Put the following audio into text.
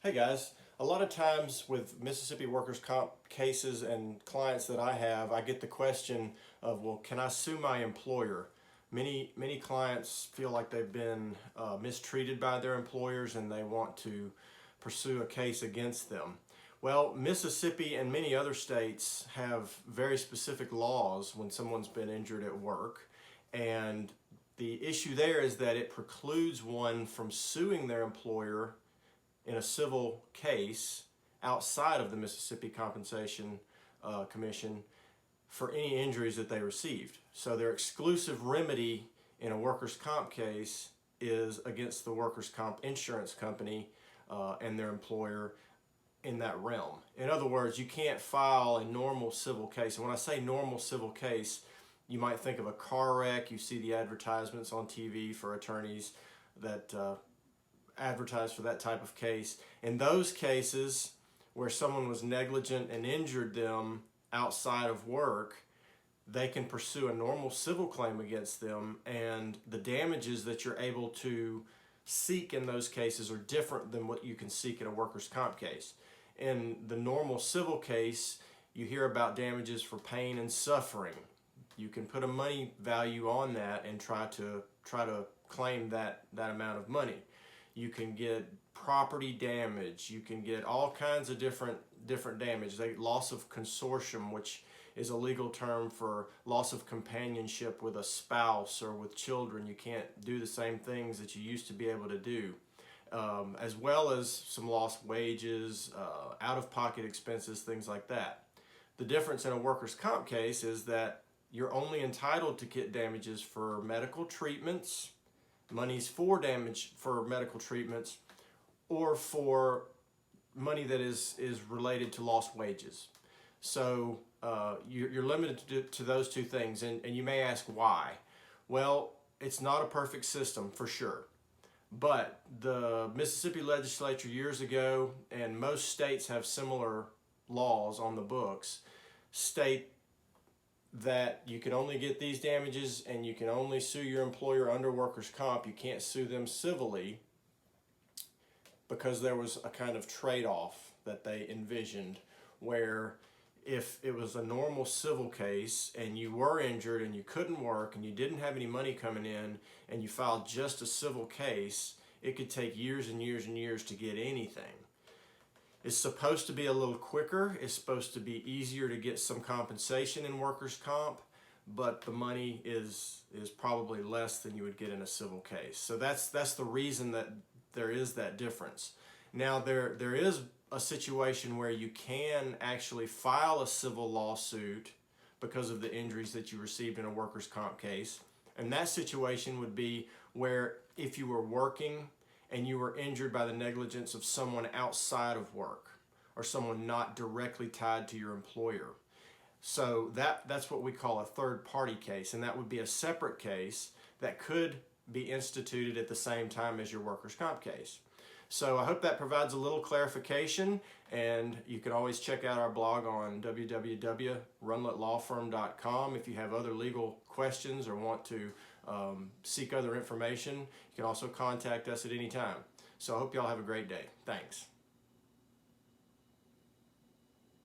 Hey guys, a lot of times with Mississippi workers' comp cases and clients that I have, I get the question of, well, can I sue my employer? Many clients feel like they've been mistreated by their employers and they want to pursue a case against them. Well, Mississippi and many other states have very specific laws when someone's been injured at work, and the issue there is that it precludes one from suing their employer in a civil case outside of the Mississippi Compensation Commission for any injuries that they received. So their exclusive remedy in a workers' comp case is against the workers' comp insurance company and their employer in that realm. In other words, you can't file a normal civil case. And when I say normal civil case, you might think of a car wreck. You see the advertisements on TV for attorneys that advertise for that type of case. In those cases where someone was negligent and injured them outside of work, they can pursue a normal civil claim against them, and the damages that you're able to seek in those cases are different than what you can seek in a workers' comp case. In the normal civil case, you hear about damages for pain and suffering. You can put a money value on that and try to claim that amount of money. You can get property damage. You can get all kinds of different damage. Loss of consortium, which is a legal term for loss of companionship with a spouse or with children. You can't do the same things that you used to be able to do, as well as some lost wages, out-of-pocket expenses, things like that. The difference in a workers' comp case is that you're only entitled to get damages for medical treatments, monies for damage for medical treatments, or for money that is related to lost wages. So you're limited to those two things, and you may ask why. Well, it's not a perfect system for sure, but the Mississippi legislature years ago, and most states have similar laws on the books, state that you can only get these damages and you can only sue your employer under workers' comp. You can't sue them civilly, because there was a kind of trade-off that they envisioned where if it was a normal civil case and you were injured and you couldn't work and you didn't have any money coming in and you filed just a civil case, it could take years and years and years to get anything. It's supposed to be a little quicker. It's supposed to be easier to get some compensation in workers' comp, but the money is probably less than you would get in a civil case. So that's the reason that there is that difference. Now there is a situation where you can actually file a civil lawsuit because of the injuries that you received in a workers' comp case. And that situation would be where if you were working and you were injured by the negligence of someone outside of work or someone not directly tied to your employer. So that's what we call a third-party case, and that would be a separate case that could be instituted at the same time as your workers' comp case. So I hope that provides a little clarification, and you can always check out our blog on www.runletlawfirm.com. If you have other legal questions or want to seek other information, you can also contact us at any time. So I hope y'all have a great day. Thanks.